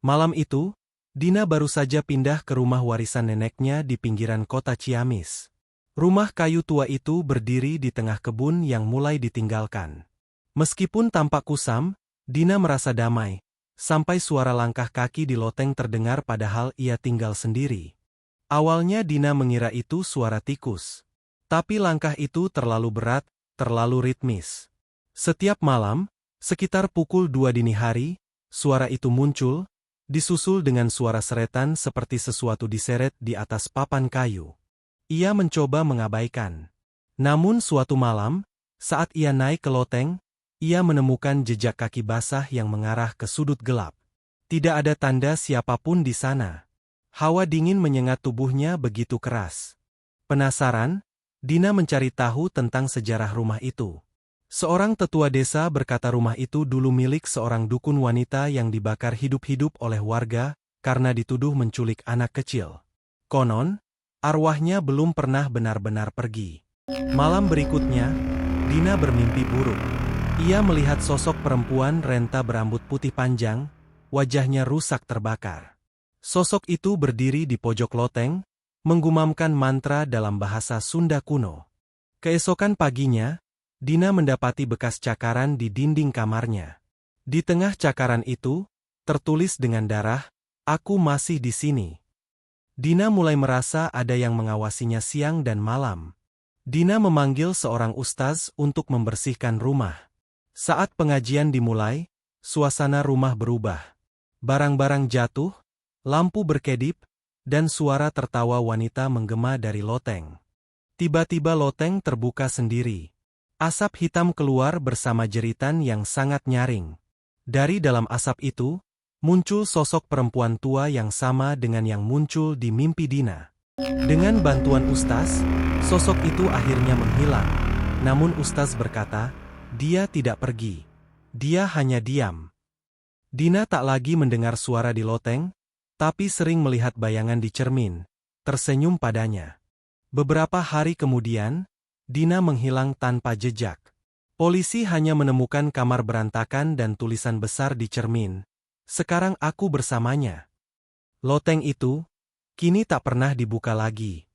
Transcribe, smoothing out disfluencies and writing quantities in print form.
Malam itu, Dina baru saja pindah ke rumah warisan neneknya di pinggiran kota Ciamis. Rumah kayu tua itu berdiri di tengah kebun yang mulai ditinggalkan. Meskipun tampak kusam, Dina merasa damai, sampai suara langkah kaki di loteng terdengar padahal ia tinggal sendiri. Awalnya Dina mengira itu suara tikus. Tapi langkah itu terlalu berat, terlalu ritmis. Setiap malam, sekitar pukul 2 dini hari, suara itu muncul, disusul dengan suara seretan seperti sesuatu diseret di atas papan kayu. Ia mencoba mengabaikan. Namun suatu malam, saat ia naik ke loteng, ia menemukan jejak kaki basah yang mengarah ke sudut gelap. Tidak ada tanda siapapun di sana. Hawa dingin menyengat tubuhnya begitu keras. Penasaran, Dina mencari tahu tentang sejarah rumah itu. Seorang tetua desa berkata rumah itu dulu milik seorang dukun wanita yang dibakar hidup-hidup oleh warga karena dituduh menculik anak kecil. Konon, arwahnya belum pernah benar-benar pergi. Malam berikutnya, Dina bermimpi buruk. Ia melihat sosok perempuan renta berambut putih panjang, wajahnya rusak terbakar. Sosok itu berdiri di pojok loteng, menggumamkan mantra dalam bahasa Sunda kuno. Keesokan paginya, Dina mendapati bekas cakaran di dinding kamarnya. Di tengah cakaran itu, tertulis dengan darah, "Aku masih di sini." Dina mulai merasa ada yang mengawasinya siang dan malam. Dina memanggil seorang ustaz untuk membersihkan rumah. Saat pengajian dimulai, suasana rumah berubah. Barang-barang jatuh, lampu berkedip, dan suara tertawa wanita menggema dari loteng. Tiba-tiba loteng terbuka sendiri. Asap hitam keluar bersama jeritan yang sangat nyaring. Dari dalam asap itu, muncul sosok perempuan tua yang sama dengan yang muncul di mimpi Dina. Dengan bantuan ustaz, sosok itu akhirnya menghilang. Namun ustaz berkata, dia tidak pergi. Dia hanya diam. Dina tak lagi mendengar suara di loteng, tapi sering melihat bayangan di cermin, tersenyum padanya. Beberapa hari kemudian, Dina menghilang tanpa jejak. Polisi hanya menemukan kamar berantakan dan tulisan besar di cermin. Sekarang aku bersamanya. Loteng itu, kini tak pernah dibuka lagi.